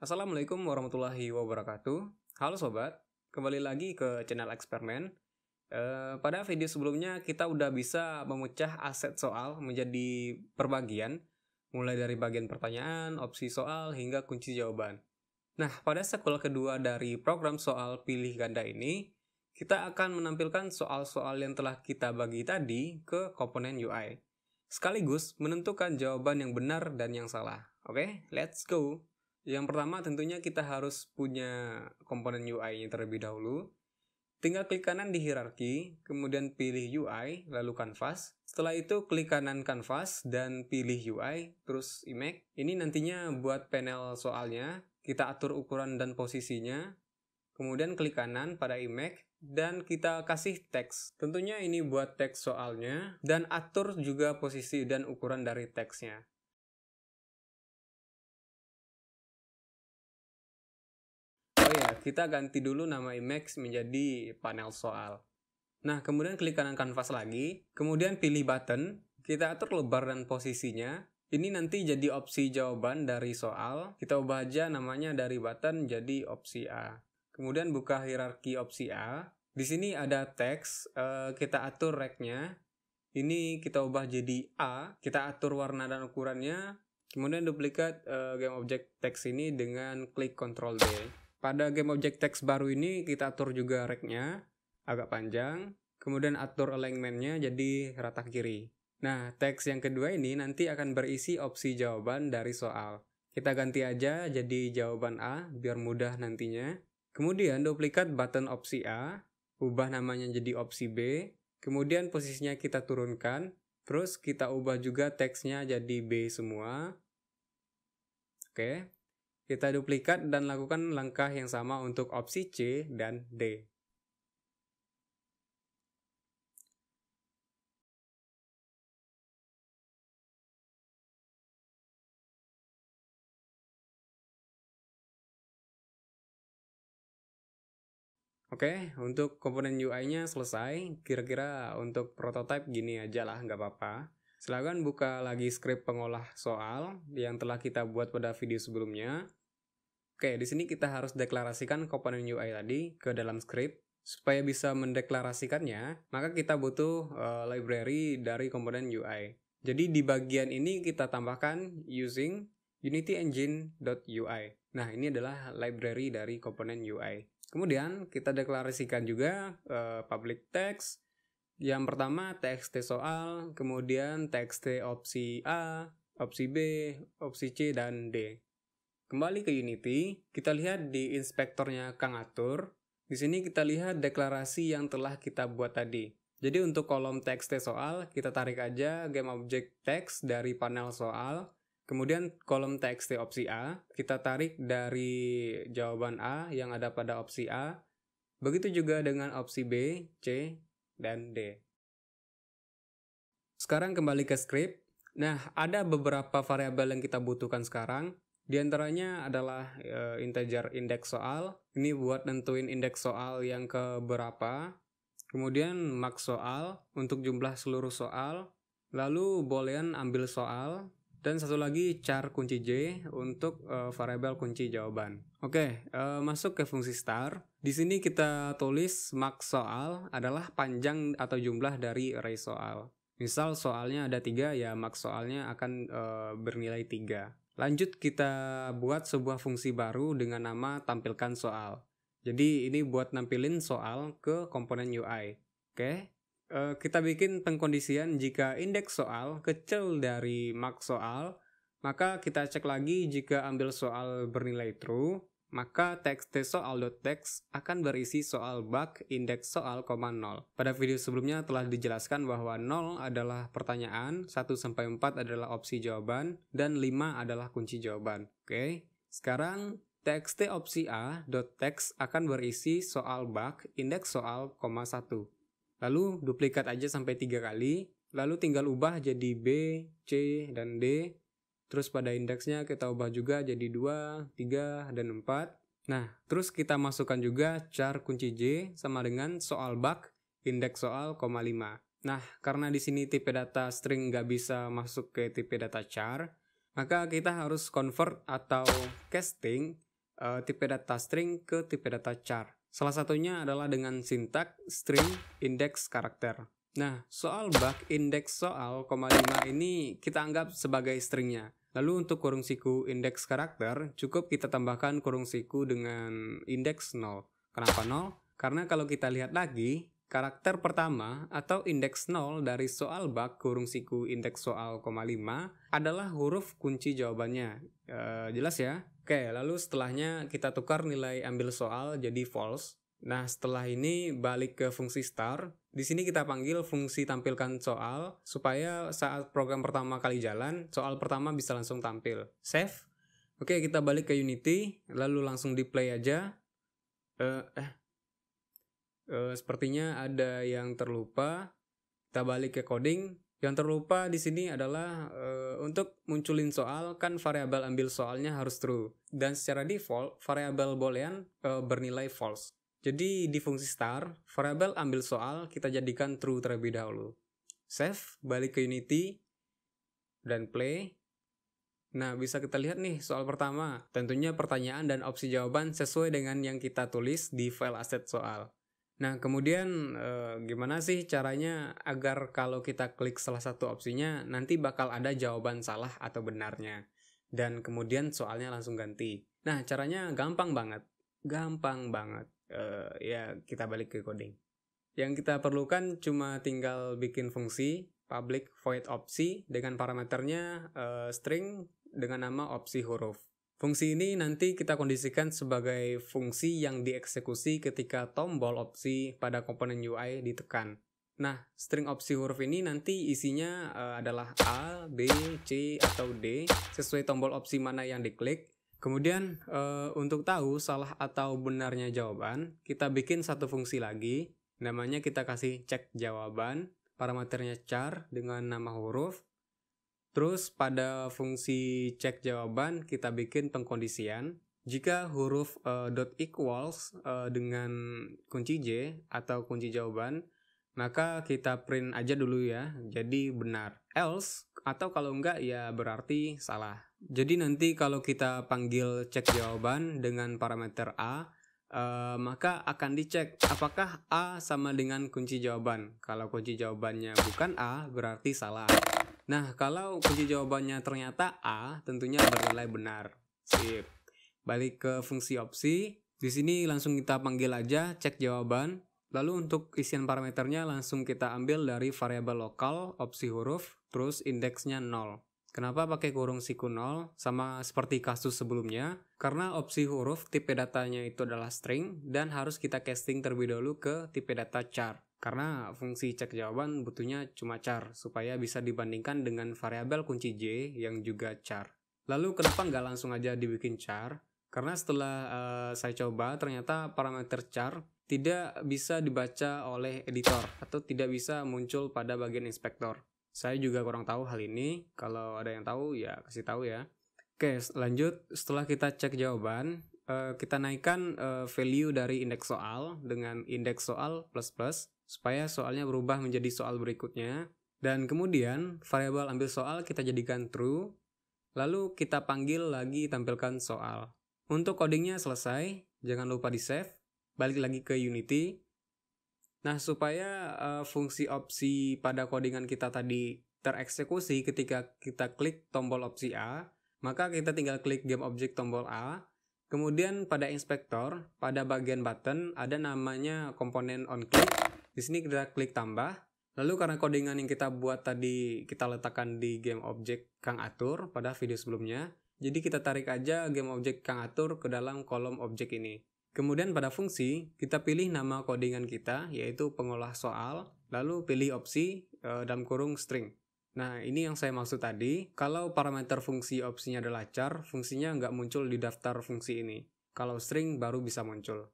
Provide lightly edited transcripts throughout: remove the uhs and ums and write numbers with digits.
Assalamualaikum warahmatullahi wabarakatuh. Halo sobat, kembali lagi ke channel Eksperimen. Pada video sebelumnya kita udah bisa memecah aset soal menjadi perbagian, mulai dari bagian pertanyaan, opsi soal, hingga kunci jawaban. Nah, pada sequel kedua dari program soal pilih ganda ini, kita akan menampilkan soal-soal yang telah kita bagi tadi ke komponen UI, sekaligus menentukan jawaban yang benar dan yang salah. Oke, let's go! Yang pertama tentunya kita harus punya komponen UI-nya terlebih dahulu. Tinggal klik kanan di hierarki, kemudian pilih UI, lalu kanvas. Setelah itu klik kanan kanvas dan pilih UI, terus image. Ini nantinya buat panel soalnya, kita atur ukuran dan posisinya. Kemudian klik kanan pada image dan kita kasih teks. Tentunya ini buat teks soalnya dan atur juga posisi dan ukuran dari teksnya. Oh ya, kita ganti dulu nama image menjadi panel soal. Nah, kemudian klik kanan kanvas lagi, kemudian pilih button, kita atur lebar dan posisinya. Ini nanti jadi opsi jawaban dari soal, kita ubah aja namanya dari button jadi opsi A. Kemudian buka hierarki opsi A. Di sini ada teks, kita atur ragnya. Ini kita ubah jadi A, kita atur warna dan ukurannya. Kemudian duplikat game object text ini dengan klik Ctrl D. Pada game object text baru ini kita atur juga ragnya agak panjang, kemudian atur alignment-nya jadi rata kiri. Nah, teks yang kedua ini nanti akan berisi opsi jawaban dari soal. Kita ganti aja jadi jawaban A biar mudah nantinya. Kemudian duplikat button opsi A, ubah namanya jadi opsi B, kemudian posisinya kita turunkan, terus kita ubah juga teksnya jadi B semua. Oke. Kita duplikat dan lakukan langkah yang sama untuk opsi C dan D. Oke, untuk komponen UI-nya selesai. Kira-kira untuk prototype gini aja lah, nggak apa-apa. Silahkan buka lagi script pengolah soal yang telah kita buat pada video sebelumnya. Oke, di sini kita harus deklarasikan komponen UI tadi ke dalam script. Supaya bisa mendeklarasikannya, maka kita butuh library dari komponen UI. Jadi di bagian ini kita tambahkan using unityengine.ui. Nah, ini adalah library dari komponen UI. Kemudian kita deklarasikan juga public text. Yang pertama txt soal, kemudian txt opsi A, opsi B, opsi C, dan D. Kembali ke Unity, kita lihat di inspektornya Kang Atur. Di sini kita lihat deklarasi yang telah kita buat tadi. Jadi untuk kolom txt soal, kita tarik aja game object text dari panel soal. Kemudian kolom txt opsi A, kita tarik dari jawaban A yang ada pada opsi A. Begitu juga dengan opsi B, C, dan D. Sekarang kembali ke script. Nah, ada beberapa variabel yang kita butuhkan sekarang. Di antaranya adalah integer indeks soal. Ini buat nentuin indeks soal yang keberapa. Kemudian max soal untuk jumlah seluruh soal. Lalu boolean ambil soal. Dan satu lagi char kunci J untuk variabel kunci jawaban. Oke, masuk ke fungsi star. Di sini kita tulis max soal adalah panjang atau jumlah dari array soal. Misal soalnya ada 3, ya max soalnya akan bernilai 3. Lanjut kita buat sebuah fungsi baru dengan nama tampilkan soal. Jadi ini buat nampilin soal ke komponen UI. Oke, kita bikin pengkondisian jika indeks soal kecil dari max soal, maka kita cek lagi jika ambil soal bernilai true, maka txt soal.text akan berisi soal bug indeks soal, 0. Pada video sebelumnya telah dijelaskan bahwa 0 adalah pertanyaan, 1-4 adalah opsi jawaban, dan 5 adalah kunci jawaban. Oke, sekarang txt opsi A.text akan berisi soal bug indeks soal, 1. Lalu duplikat aja sampai 3 kali, lalu tinggal ubah jadi B, C, dan D. Terus pada indeksnya kita ubah juga jadi 2, 3, dan 4. Nah, terus kita masukkan juga char kunci J sama dengan soal bug, indeks soal, 5. Nah, karena di sini tipe data string nggak bisa masuk ke tipe data char, maka kita harus convert atau casting tipe data string ke tipe data char. Salah satunya adalah dengan sintak string index karakter. Nah, soal bug indeks soal, 5 ini kita anggap sebagai stringnya. Lalu untuk kurung siku indeks karakter, cukup kita tambahkan kurung siku dengan indeks 0. Kenapa 0? Karena kalau kita lihat lagi, karakter pertama atau indeks 0 dari soal bug kurung siku indeks soal, 5 adalah huruf kunci jawabannya. Jelas ya? Oke, lalu setelahnya kita tukar nilai ambil soal jadi false. Nah, setelah ini balik ke fungsi star. Di sini kita panggil fungsi tampilkan soal supaya saat program pertama kali jalan, soal pertama bisa langsung tampil. Save. Oke, kita balik ke Unity, lalu langsung di play aja. Sepertinya ada yang terlupa. Kita balik ke coding. Yang terlupa di sini adalah untuk munculin soal, kan variabel ambil soalnya harus true. Dan secara default, variabel boolean bernilai false. Jadi di fungsi star, variabel ambil soal kita jadikan true terlebih dahulu. Save, balik ke Unity, dan play. Nah, bisa kita lihat nih soal pertama. Tentunya pertanyaan dan opsi jawaban sesuai dengan yang kita tulis di file aset soal. Nah, kemudian gimana sih caranya agar kalau kita klik salah satu opsinya, nanti bakal ada jawaban salah atau benarnya. Dan kemudian soalnya langsung ganti. Nah, caranya gampang banget. Gampang banget. Ya, kita balik ke coding. Yang kita perlukan cuma tinggal bikin fungsi public void opsi dengan parameternya string dengan nama opsi huruf. Fungsi ini nanti kita kondisikan sebagai fungsi yang dieksekusi ketika tombol opsi pada komponen UI ditekan. Nah, string opsi huruf ini nanti isinya adalah A, B, C, atau D sesuai tombol opsi mana yang diklik. Kemudian untuk tahu salah atau benarnya jawaban, kita bikin satu fungsi lagi. Namanya kita kasih cek jawaban, parameternya char dengan nama huruf. Terus pada fungsi cek jawaban kita bikin pengkondisian. Jika huruf dot equals dengan kunci J atau kunci jawaban, maka kita print aja dulu ya, jadi benar. Else, atau kalau enggak ya berarti salah. Jadi nanti kalau kita panggil cek jawaban dengan parameter A, maka akan dicek apakah A sama dengan kunci jawaban. Kalau kunci jawabannya bukan A, berarti salah. Nah, kalau kunci jawabannya ternyata A, tentunya bernilai benar. Sip. Balik ke fungsi opsi. Di sini langsung kita panggil aja cek jawaban. Lalu untuk isian parameternya langsung kita ambil dari variabel lokal opsi huruf, terus indeksnya 0. Kenapa pakai kurung siku 0? Sama seperti kasus sebelumnya, karena opsi huruf tipe datanya itu adalah string dan harus kita casting terlebih dahulu ke tipe data char. Karena fungsi cek jawaban butuhnya cuma char, supaya bisa dibandingkan dengan variabel kunci J yang juga char. Lalu kenapa nggak langsung aja dibikin char? Karena setelah saya coba, ternyata parameter char tidak bisa dibaca oleh editor atau tidak bisa muncul pada bagian inspektor. Saya juga kurang tahu hal ini. Kalau ada yang tahu ya kasih tahu ya. Oke, lanjut. Setelah kita cek jawaban, kita naikkan value dari indeks soal dengan indeks soal plus supaya soalnya berubah menjadi soal berikutnya. Dan kemudian variabel ambil soal kita jadikan true. Lalu kita panggil lagi tampilkan soal. Untuk codingnya selesai, jangan lupa di save. Balik lagi ke Unity. Nah, supaya fungsi opsi pada codingan kita tadi tereksekusi ketika kita klik tombol opsi A, maka kita tinggal klik game object tombol A. Kemudian pada inspektor, pada bagian button ada namanya komponen onClick. Di sini kita klik tambah. Lalu karena codingan yang kita buat tadi kita letakkan di game object Kang Atur pada video sebelumnya, jadi kita tarik aja game object Kang Atur ke dalam kolom objek ini. Kemudian pada fungsi, kita pilih nama codingan kita, yaitu pengolah soal, lalu pilih opsi dalam kurung string. Nah, ini yang saya maksud tadi, kalau parameter fungsi opsinya adalah char, fungsinya nggak muncul di daftar fungsi ini. Kalau string baru bisa muncul.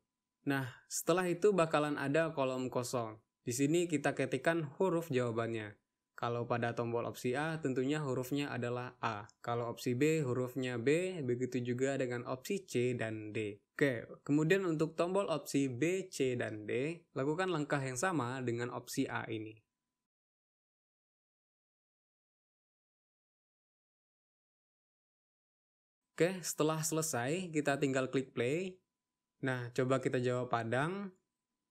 Nah, setelah itu bakalan ada kolom kosong. Di sini kita ketikkan huruf jawabannya. Kalau pada tombol opsi A, tentunya hurufnya adalah A. Kalau opsi B, hurufnya B, begitu juga dengan opsi C dan D. Oke, kemudian untuk tombol opsi B, C, dan D, lakukan langkah yang sama dengan opsi A ini. Oke, setelah selesai kita tinggal klik play. Nah, coba kita jawab Padang,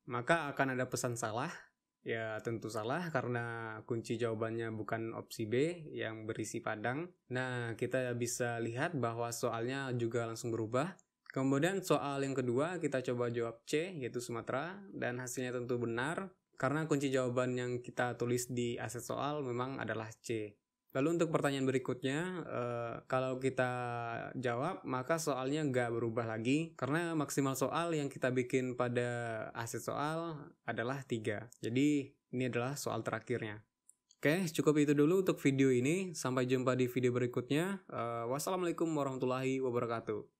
maka akan ada pesan salah. Ya, tentu salah karena kunci jawabannya bukan opsi B yang berisi Padang. Nah, kita bisa lihat bahwa soalnya juga langsung berubah. Kemudian soal yang kedua kita coba jawab C, yaitu Sumatera, dan hasilnya tentu benar karena kunci jawaban yang kita tulis di aset soal memang adalah C. Lalu untuk pertanyaan berikutnya, kalau kita jawab maka soalnya nggak berubah lagi karena maksimal soal yang kita bikin pada aset soal adalah 3. Jadi ini adalah soal terakhirnya. Oke, cukup itu dulu untuk video ini. Sampai jumpa di video berikutnya. Wassalamualaikum warahmatullahi wabarakatuh.